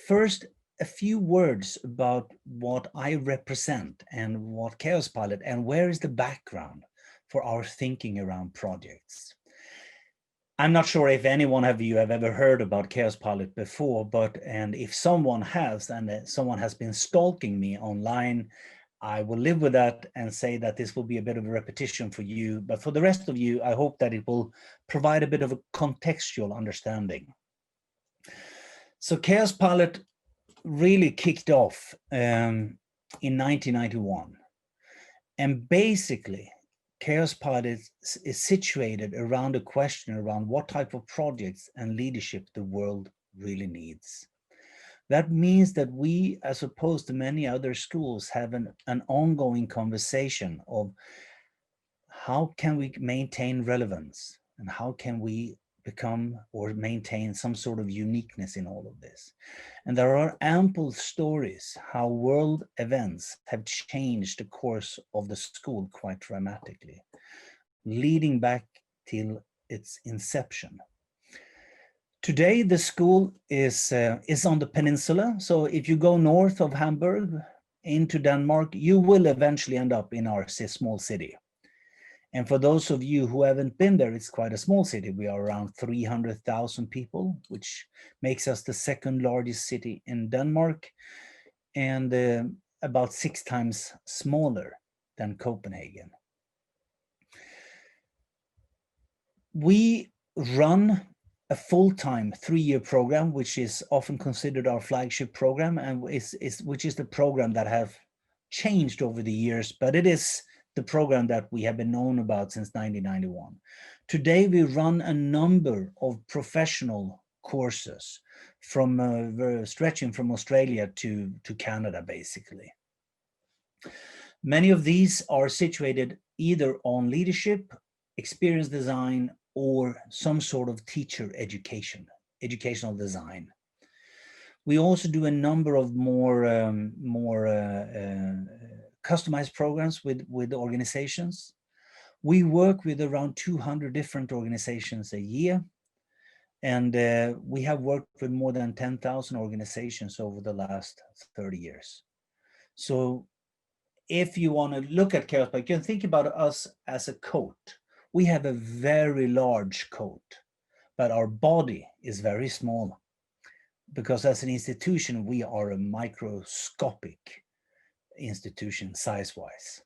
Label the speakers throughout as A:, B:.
A: First, a few words about what I represent and what Kaospilot, and where is the background for our thinking around projects. I'm not sure if anyone of you have ever heard about Kaospilot before, and if someone has, and someone has been stalking me online, I will live with that and say that this will be a bit of a repetition for you. But for the rest of you, I hope that it will provide a bit of a contextual understanding. So Kaospilot really kicked off in 1991. And basically, Kaospilot is situated around a question around what type of projects and leadership the world really needs. That means that we, as opposed to many other schools, have an ongoing conversation of how can we maintain relevance and how can we become or maintain some sort of uniqueness in all of this. And there are ample stories how world events have changed the course of the school quite dramatically, leading back till its inception. Today, the school is on the peninsula. So if you go north of Hamburg into Denmark, you will eventually end up in our small city. And for those of you who haven't been there, it's quite a small city. We are around 300,000 people, which makes us the second largest city in Denmark, and about 6 times smaller than Copenhagen. We run a full-time 3-year program, which is often considered our flagship program, and which is the program that have changed over the years, but it is the program that we have been known about since 1991. Today, we run a number of professional courses from stretching from Australia to Canada, basically. Many of these are situated either on leadership, experience design, or some sort of teacher education, educational design. We also do a number of more customized programs with organizations. We work with around 200 different organizations a year, and we have worked with more than 10,000 organizations over the last 30 years. So if you want to look at Kaospilot, you can think about us as a coat. We have a very large coat, but our body is very small, because as an institution, we are a microscopic institution size-wise.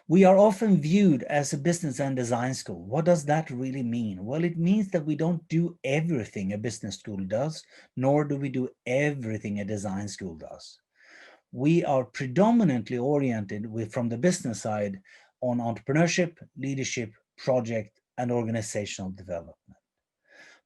A: We are often viewed as a business and design school. What does that really mean? Well, it means that we don't do everything a business school does, nor do we do everything a design school does. We are predominantly oriented from the business side on entrepreneurship, leadership, project, and organizational development.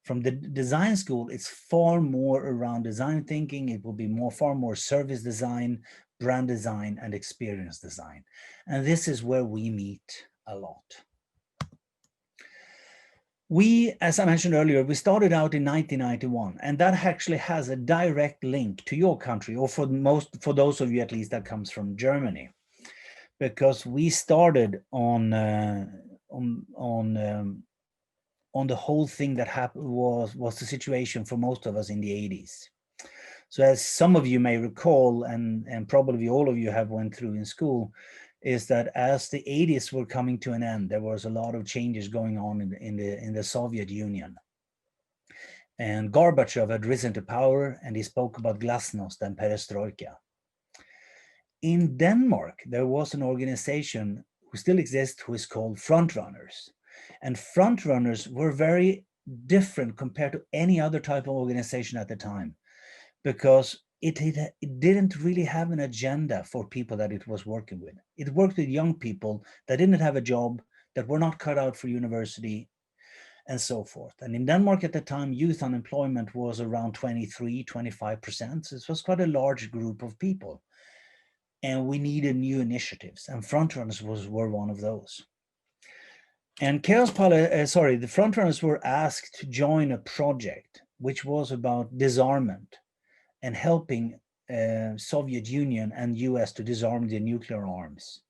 A: From the design school, it's far more around design thinking. It will be far more service design, brand design, and experience design. And this is where we meet a lot. We, as I mentioned earlier, we started out in 1991, and that actually has a direct link to your country, or for those of you at least that comes from Germany, because we started on the whole thing that happened was the situation for most of us in the 80s. So as some of you may recall, and probably all of you have went through in school, is that as the 80s were coming to an end, there was a lot of changes going on in the Soviet Union. And Gorbachev had risen to power, and he spoke about glasnost and perestroika. In Denmark, there was an organization who still exists, who is called Frontrunners. And Frontrunners were very different compared to any other type of organization at the time, because it didn't really have an agenda for people that it was working with. It worked with young people that didn't have a job, that were not cut out for university, and so forth. And in Denmark at the time, youth unemployment was around 23–25%. So it was quite a large group of people. And we needed new initiatives, and Frontrunners were one of those. And the Frontrunners were asked to join a project which was about disarmament and helping Soviet Union and US to disarm their nuclear arms.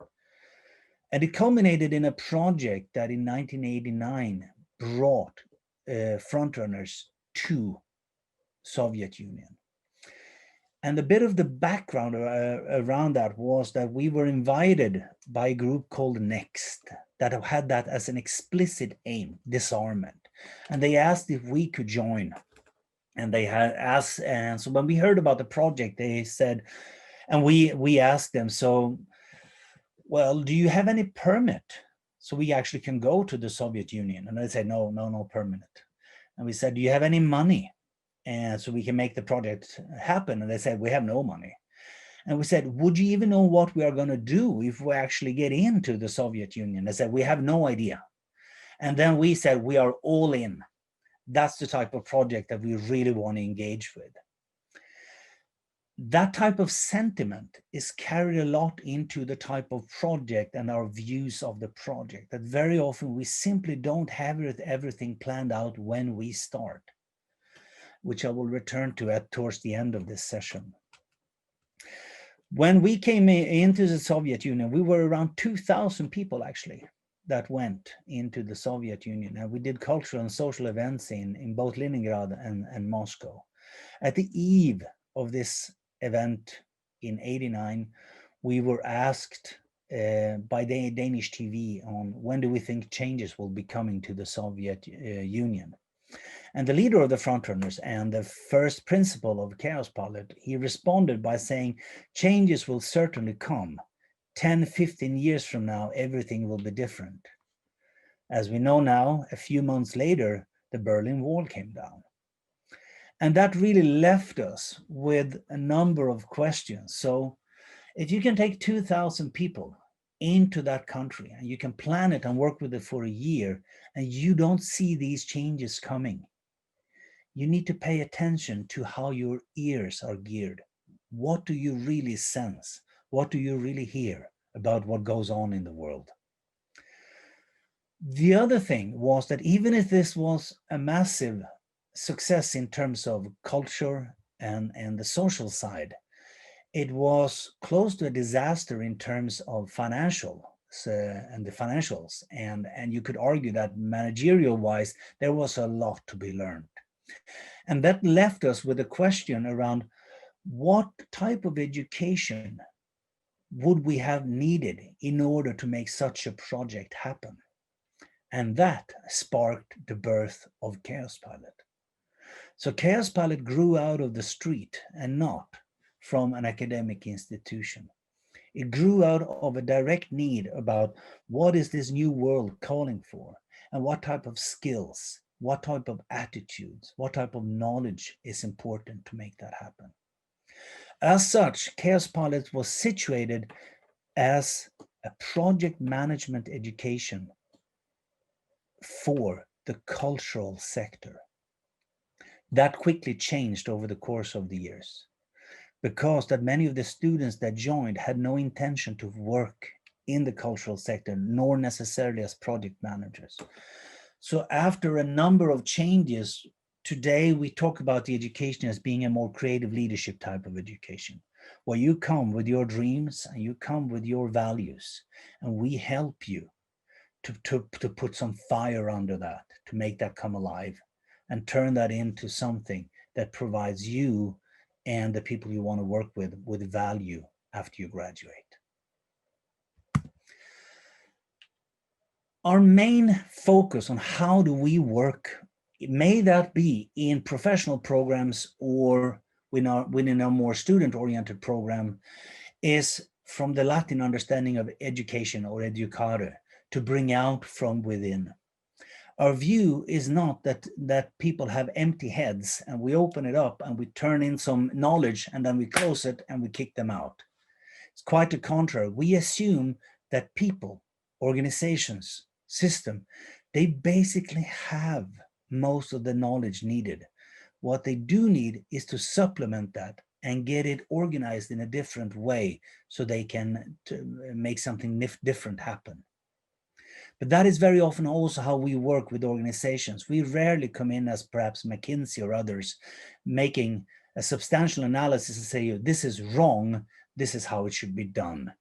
A: And it culminated in a project that in 1989 brought Frontrunners to Soviet Union. And a bit of the background around that was that we were invited by a group called Next that had that as an explicit aim, disarmament. And they asked if we could join. And they had asked, and so when we heard about the project, they said, and we asked them, so, well, do you have any permit so we actually can go to the Soviet Union? And they said, no permit. And we said, do you have any money? And so we can make the project happen. And they said, we have no money. And we said, would you even know what we are going to do if we actually get into the Soviet Union? They said, we have no idea. And then we said, we are all in. That's the type of project that we really want to engage with. That type of sentiment is carried a lot into the type of project and our views of the project, that very often we simply don't have everything planned out when we start, which I will return to towards the end of this session. When we came into the Soviet Union, we were around 2,000 people actually that went into the Soviet Union. And we did cultural and social events in both Leningrad and Moscow. At the eve of this event in '89, we were asked by the Danish TV on when do we think changes will be coming to the Soviet Union. And the leader of the frontrunners and the first principal of Kaospilot, he responded by saying, changes will certainly come. 10, 15 years from now, everything will be different. As we know now, a few months later, the Berlin Wall came down. And that really left us with a number of questions. So if you can take 2,000 people into that country and you can plan it and work with it for a year and you don't see these changes coming, you need to pay attention to how your ears are geared. What do you really sense? What do you really hear about what goes on in the world? The other thing was that even if this was a massive success in terms of culture and the social side, it was close to a disaster in terms of financial and the financials. And you could argue that managerial wise, there was a lot to be learned. And that left us with a question around what type of education would we have needed in order to make such a project happen? And that sparked the birth of Kaospilot. So Kaospilot grew out of the street and not from an academic institution. It grew out of a direct need about what is this new world calling for and what type of skills, what type of attitudes, what type of knowledge is important to make that happen. As such, Kaospilot was situated as a project management education for the cultural sector. That quickly changed over the course of the years, because that many of the students that joined had no intention to work in the cultural sector, nor necessarily as project managers. So after a number of changes, today we talk about the education as being a more creative leadership type of education, where you come with your dreams and you come with your values, and we help you to put some fire under that, to make that come alive and turn that into something that provides you and the people you want to work with value after you graduate. Our main focus on how do we work, may that be in professional programs or within a more student-oriented program, is from the Latin understanding of education or educare, to bring out from within. Our view is not that people have empty heads and we open it up and we turn in some knowledge and then we close it and we kick them out. It's quite the contrary. We assume that people, organizations, system, they basically have most of the knowledge needed. What they do need is to supplement that and get it organized in a different way so they can make something different happen. But that is very often also how we work with organizations. We rarely come in as perhaps McKinsey or others, making a substantial analysis and say, this is wrong, this is how it should be done.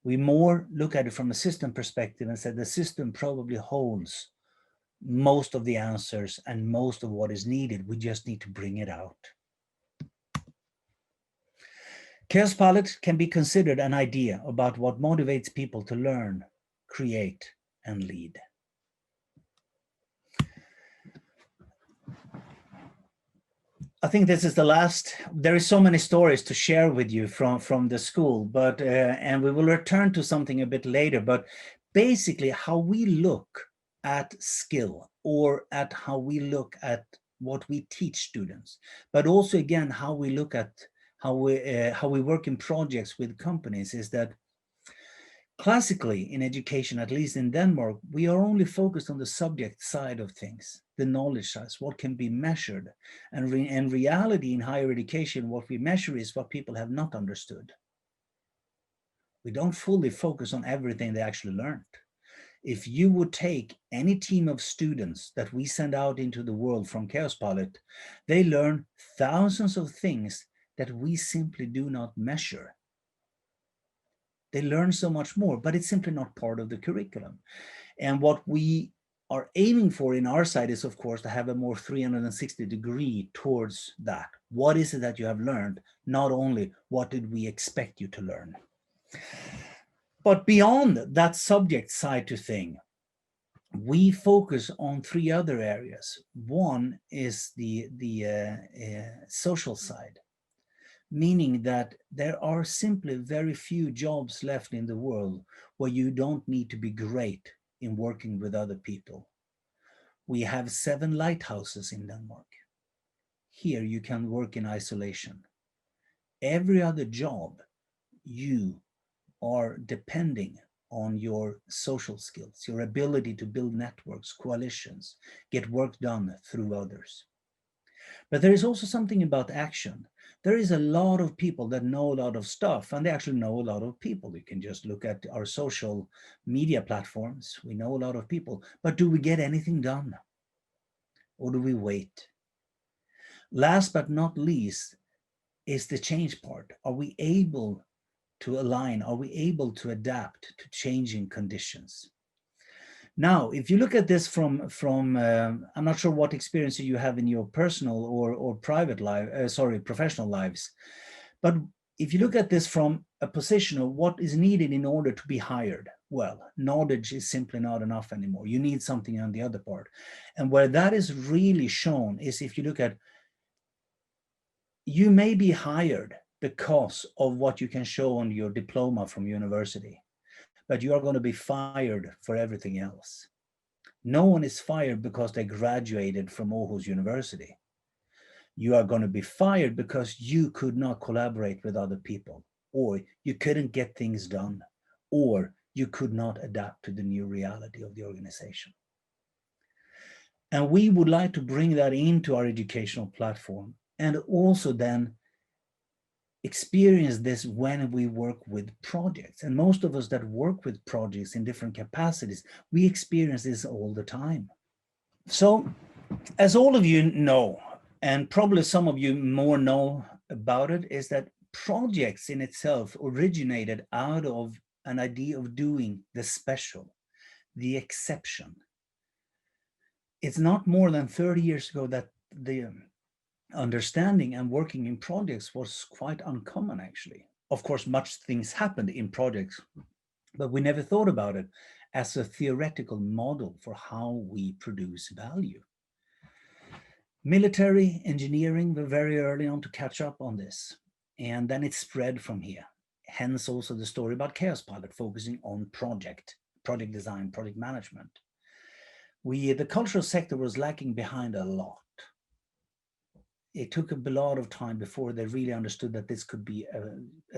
A: We more look at it from a system perspective and say the system probably holds most of the answers and most of what is needed. We just need to bring it out. Kaospilot can be considered an idea about what motivates people to learn, create, and lead. I think this is the last. There is so many stories to share with you from the school, but and we will return to something a bit later. But basically, how we look at skill, or at how we look at what we teach students, but also again how we look at how we work in projects with companies, is that classically in education, at least in Denmark, we are only focused on the subject side of things, the knowledge side, what can be measured. And in reality, in higher education, what we measure is what people have not understood. We don't fully focus on everything they actually learned. If you would take any team of students that we send out into the world from Kaospilot, they learn thousands of things that we simply do not measure. They learn so much more, but it's simply not part of the curriculum. And what we are aiming for in our side is, of course, to have a more 360 degree towards that. What is it that you have learned? Not only what did we expect you to learn? But beyond that subject side to thing, we focus on three other areas. One is the social side, meaning that there are simply very few jobs left in the world where you don't need to be great in working with other people. We have 7 lighthouses in Denmark. Here you can work in isolation. Every other job, you are depending on your social skills, your ability to build networks, coalitions, get work done through others. But there is also something about action. There is a lot of people that know a lot of stuff, and they actually know a lot of people. You can just look at our social media platforms. We know a lot of people, but do we get anything done? Or do we wait? Last but not least is the change part. Are we able to align? Are we able to adapt to changing conditions? Now, if you look at this from I'm not sure what experience you have in your personal or private life, professional lives, but if you look at this from a position of what is needed in order to be hired, well, knowledge is simply not enough anymore. You need something on the other part. And where that is really shown is if you look at, you may be hired because of what you can show on your diploma from university, but you are going to be fired for everything else. No one is fired because they graduated from Aarhus University. You are going to be fired because you could not collaborate with other people, or you couldn't get things done, or you could not adapt to the new reality of the organization. And we would like to bring that into our educational platform, and also then experience this when we work with projects. And most of us that work with projects in different capacities, we experience this all the time. So, as all of you know, and probably some of you more know about it, is that projects in itself originated out of an idea of doing the special, the exception. It's not more than 30 years ago that the understanding and working in projects was quite uncommon, actually. Of course, much things happened in projects, but we never thought about it as a theoretical model for how we produce value. Military engineering were very early on to catch up on this, and then it spread from here. Hence also the story about Kaospilot focusing on project design, project management. The cultural sector was lacking behind a lot. It took a lot of time before they really understood that this could be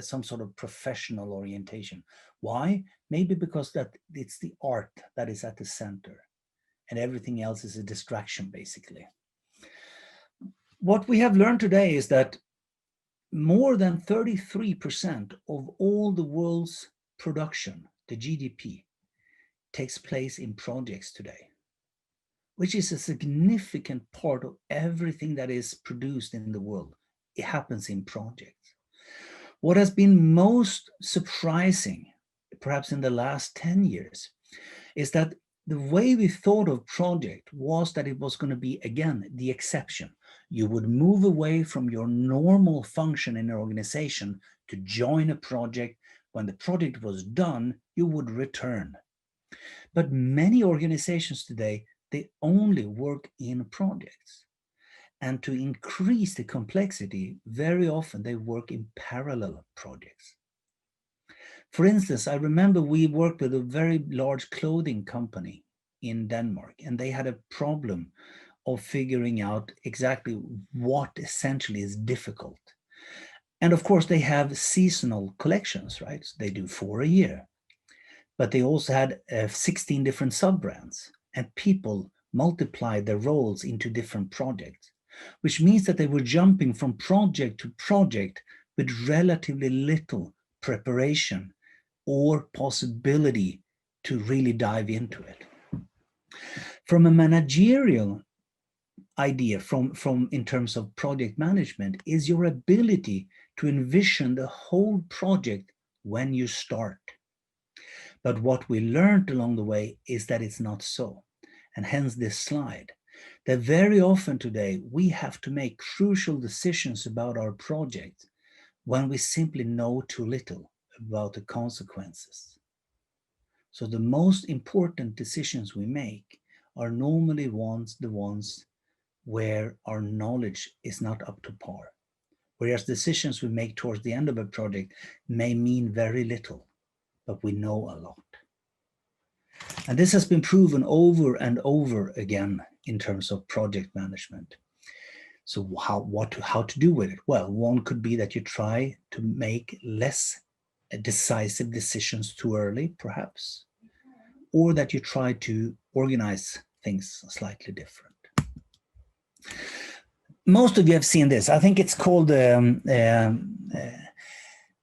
A: some sort of professional orientation. Why? Maybe because that it's the art that is at the center, and everything else is a distraction, basically. What we have learned today is that more than 33% of all the world's production, the GDP, takes place in projects today, which is a significant part of everything that is produced in the world. It happens in projects. What has been most surprising, perhaps in the last 10 years, is that the way we thought of project was that it was going to be, again, the exception. You would move away from your normal function in an organization to join a project. When the project was done, you would return. But many organizations today, they only work in projects. And to increase the complexity, very often they work in parallel projects. For instance, I remember we worked with a very large clothing company in Denmark, and they had a problem of figuring out exactly what essentially is difficult. And of course, they have seasonal collections, right? So they do 4 a year. But they also had 16 different sub-brands, and people multiplied their roles into different projects, which means that they were jumping from project to project with relatively little preparation or possibility to really dive into it. From a managerial idea, from in terms of project management, is your ability to envision the whole project when you start. But what we learned along the way is that it's not so, and hence this slide, that very often today we have to make crucial decisions about our project when we simply know too little about the consequences. So the most important decisions we make are normally the ones where our knowledge is not up to par. Whereas decisions we make towards the end of a project may mean very little, but we know a lot. And this has been proven over and over again in terms of project management. So how to do with it? Well, one could be that you try to make less decisive decisions too early, perhaps, or that you try to organize things slightly different. Most of you have seen this. I think it's called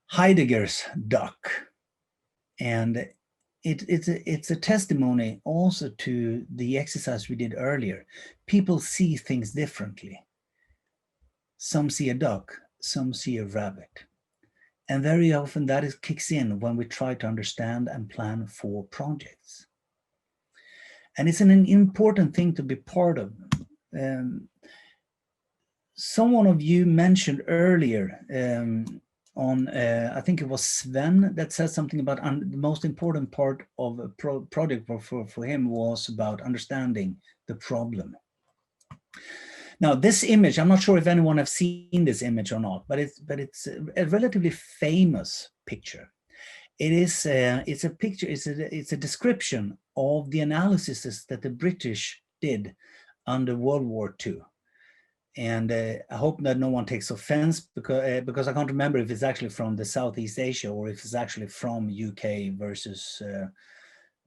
A: Heidegger's duck. And it's a testimony also to the exercise we did earlier. People see things differently. Some see a duck, some see a rabbit. And very often that kicks in when we try to understand and plan for projects. And it's an important thing to be part of. Someone of you mentioned earlier I think it was Sven that said something about the most important part of a project for him was about understanding the problem. Now, this image, I'm not sure if anyone have seen this image or not, but it's a relatively famous picture. It's a picture, it's a description of the analysis that the British did under World War II. And I hope that no one takes offense because I can't remember if it's actually from the Southeast Asia or if it's actually from UK versus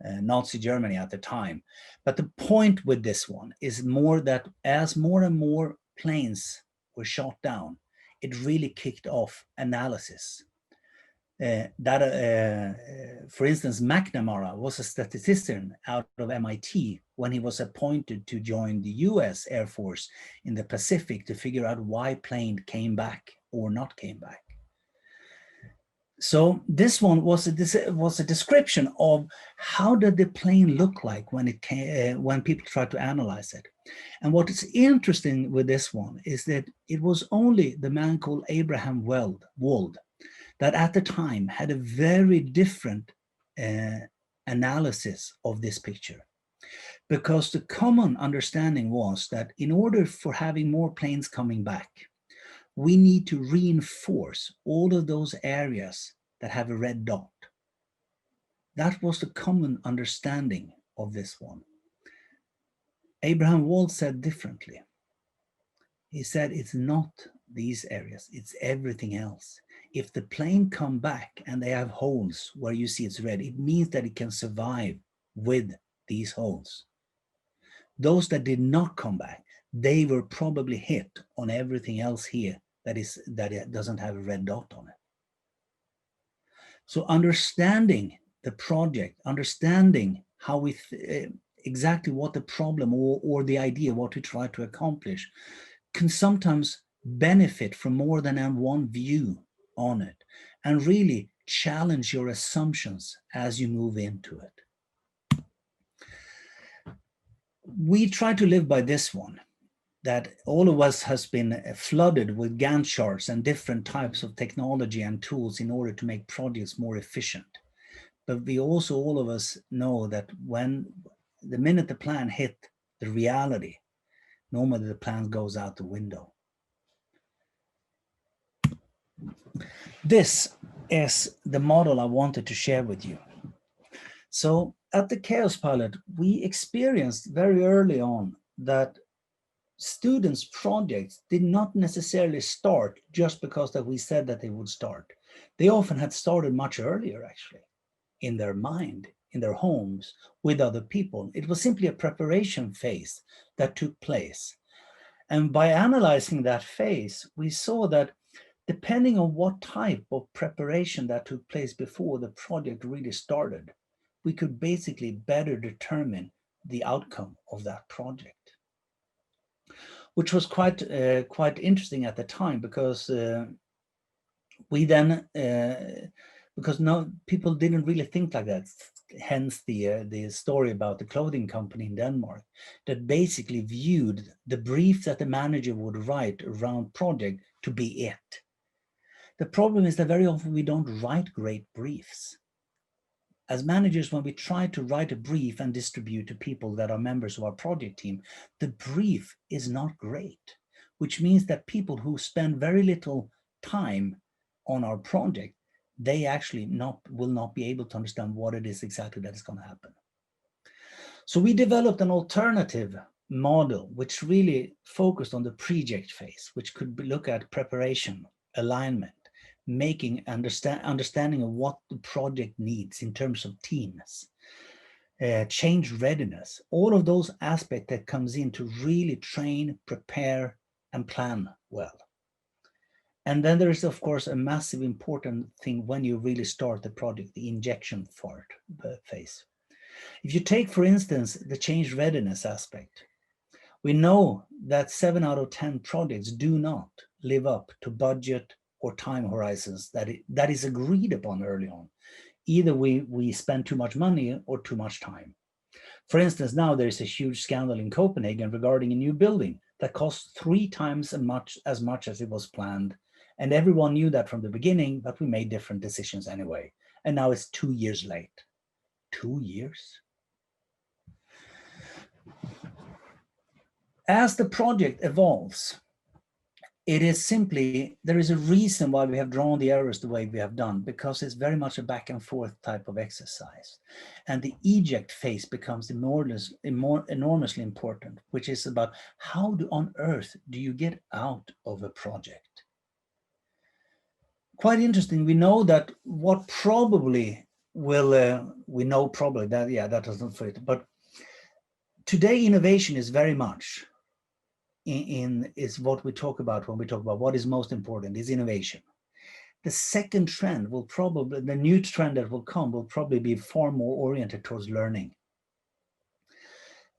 A: Nazi Germany at the time. But the point with this one is more that as more and more planes were shot down, it really kicked off analysis. For instance, McNamara was a statistician out of MIT when he was appointed to join the US Air Force in the Pacific to figure out why plane came back or not came back. So this one was a description of how did the plane look like when it came, when people tried to analyze it. And what is interesting with this one is that it was only the man called Abraham Wald that at the time had a very different analysis of this picture. Because the common understanding was that in order for having more planes coming back, we need to reinforce all of those areas that have a red dot. That was the common understanding of this one. Abraham Wald said differently. He said it's not these areas, it's everything else. If the plane come back and they have holes where you see it's red, it means that it can survive with these holes. Those that did not come back, they were probably hit on everything else here that it doesn't have a red dot on it. So understanding the project, understanding how we exactly what the problem or the idea, what we try to accomplish, can sometimes benefit from more than one view on it and really challenge your assumptions as you move into it. We try to live by this one, that all of us has been flooded with Gantt charts and different types of technology and tools in order to make projects more efficient. But we also, all of us know that when the minute the plan hit the reality, normally the plan goes out the window. This is the model I wanted to share with you. So at the Kaospilot, we experienced very early on that students' projects did not necessarily start just because that we said that they would start. They often had started much earlier, actually, in their mind, in their homes, with other people. It was simply a preparation phase that took place. And by analyzing that phase, we saw that depending on what type of preparation that took place before the project really started, we could basically better determine the outcome of that project, which was quite interesting at the time, because we then, because no, people didn't really think like that. Hence the story about the clothing company in Denmark that basically viewed the brief that the manager would write around project to be it. The problem is that very often we don't write great briefs. As managers, when we try to write a brief and distribute to people that are members of our project team, the brief is not great, which means that people who spend very little time on our project, they actually will not be able to understand what it is exactly that is going to happen. So we developed an alternative model which really focused on the project phase, which could look at preparation, alignment, making understanding of what the project needs in terms of teams, change readiness, all of those aspects that comes in to really train, prepare, and plan well. And then there is, of course, a massive important thing when you really start the project, the injection phase. If you take, for instance, the change readiness aspect, we know that 7 out of 10 projects do not live up to budget or time horizons that is agreed upon early on. Either we spend too much money or too much time. For instance, now there is a huge scandal in Copenhagen regarding a new building that costs 3 times as much as it was planned. And everyone knew that from the beginning, but we made different decisions anyway. And now it's 2 years late. 2 years? As the project evolves, it is simply, there is a reason why we have drawn the arrows the way we have done, because it's very much a back and forth type of exercise. And the eject phase becomes enormously important, which is about how on earth do you get out of a project? Quite interesting, we know that what probably will, we know probably that, yeah, that doesn't fit, but today innovation is very much is what we talk about when we talk about what is most important is innovation. The second trend will probably, the new trend that will come will probably be far more oriented towards learning.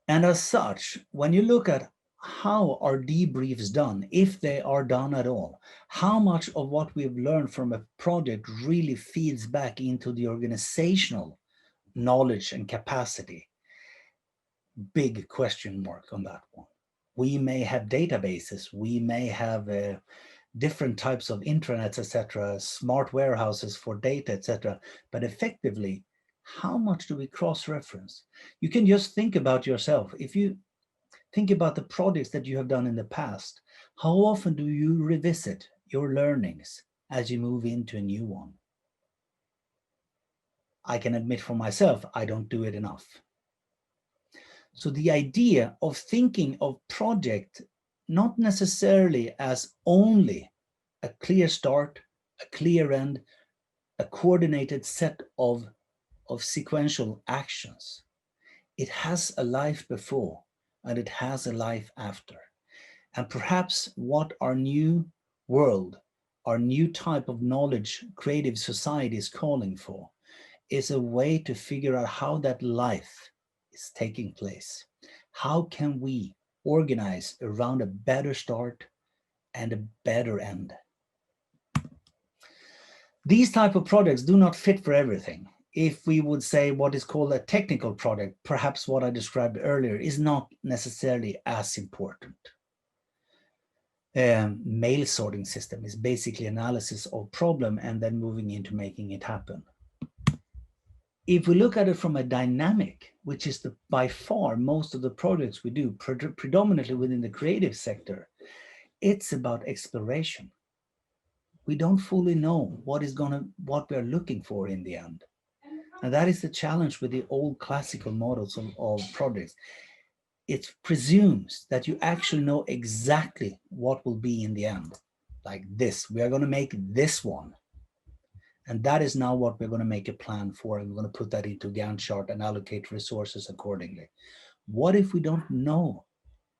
A: And as such, when you look at how are debriefs done, if they are done at all, how much of what we've learned from a project really feeds back into the organizational knowledge and capacity? Big question mark on that one. We may have databases, we may have different types of intranets, etc., smart warehouses for data, etc. But effectively, how much do we cross-reference? You can just think about yourself. If you think about the projects that you have done in the past, how often do you revisit your learnings as you move into a new one? I can admit for myself, I don't do it enough. So the idea of thinking of project not necessarily as only a clear start, a clear end, a coordinated set of sequential actions. It has a life before and it has a life after. And perhaps what our new world, our new type of knowledge, creative society is calling for is a way to figure out how that life is taking place. How can we organize around a better start and a better end? These type of projects do not fit for everything. if we would say what is called a technical project, perhaps what I described earlier is not necessarily as important. Mail sorting system is basically analysis of problem and then moving into making it happen. If we look at it from a dynamic, which is by far most of the projects we do, predominantly within the creative sector, it's about exploration. We don't fully know what we are looking for in the end. And that is the challenge with the old classical models of projects. It presumes that you actually know exactly what will be in the end. Like this, we are going to make this one. And that is now what we're going to make a plan for. And we're going to put that into Gantt chart and allocate resources accordingly. What if we don't know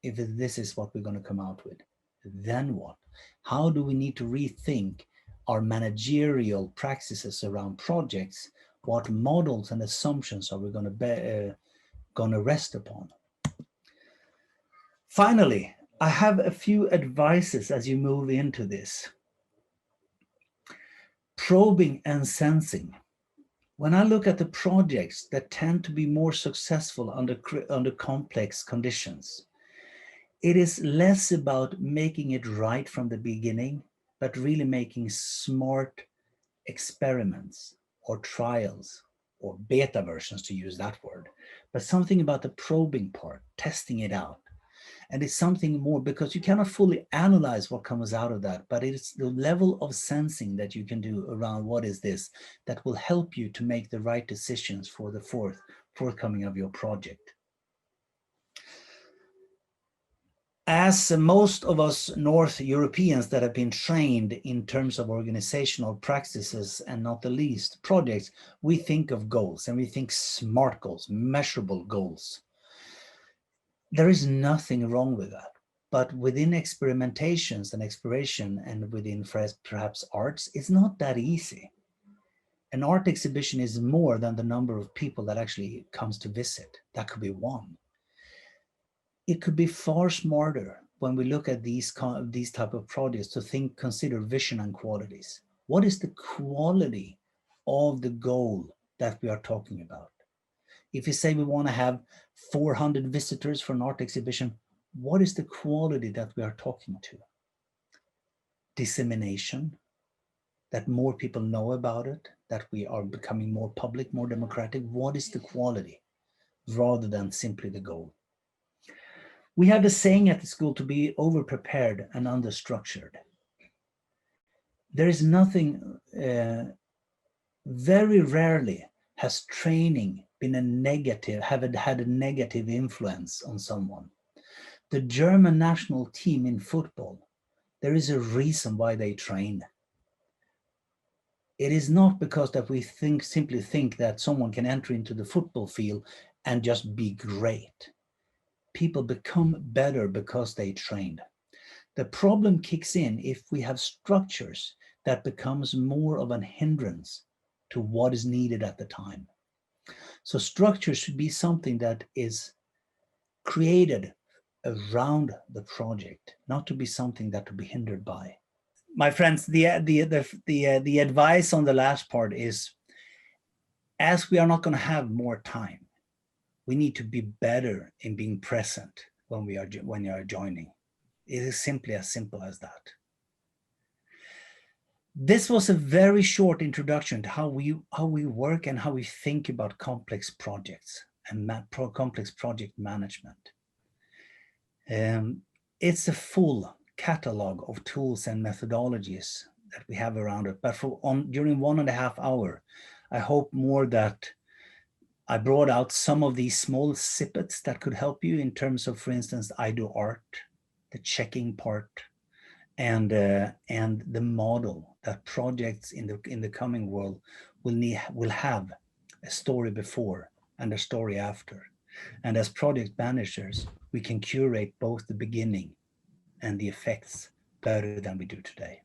A: if this is what we're going to come out with? Then what? How do we need to rethink our managerial practices around projects? What models and assumptions are we going to rest upon? Finally, I have a few advices as you move into this. Probing and sensing. When I look at the projects that tend to be more successful under complex conditions, it is less about making it right from the beginning, but really making smart experiments or trials or beta versions, to use that word, but something about the probing part, testing it out. And it's something more, because you cannot fully analyze what comes out of that, but it's the level of sensing that you can do around what is this that will help you to make the right decisions for the forthcoming of your project. As most of us North Europeans that have been trained in terms of organizational practices and not the least projects, we think of goals and we think SMART goals, measurable goals. There is nothing wrong with that. But within experimentations and exploration and within perhaps arts, it's not that easy. An art exhibition is more than the number of people that actually comes to visit. That could be one. It could be far smarter when we look at these type of projects to consider vision and qualities. What is the quality of the goal that we are talking about? If you say we want to have 400 visitors for an art exhibition, what is the quality that we are talking to? Dissemination, that more people know about it, that we are becoming more public, more democratic. What is the quality rather than simply the goal? We have a saying at the school to be over-prepared and under-structured. There is nothing, very rarely has training been had a negative influence on someone. The German national team in football, there is a reason why they train. It is not because that we simply think that someone can enter into the football field and just be great. People become better because they trained. The problem kicks in if we have structures that becomes more of an hindrance to what is needed at the time. So structure should be something that is created around the project, not to be something that to be hindered by. My friends, the advice on the last part is, as we are not going to have more time, we need to be better in being present when you are joining. It is simply as simple as that. This was a very short introduction to how we work and how we think about complex projects and complex project management. It's a full catalog of tools and methodologies that we have around it. But during 1.5 hours, I hope more that I brought out some of these small snippets that could help you in terms of, for instance, I do art, the checking part, and the model that projects in the coming world will have a story before and a story after. And as project managers, we can curate both the beginning and the effects better than we do today.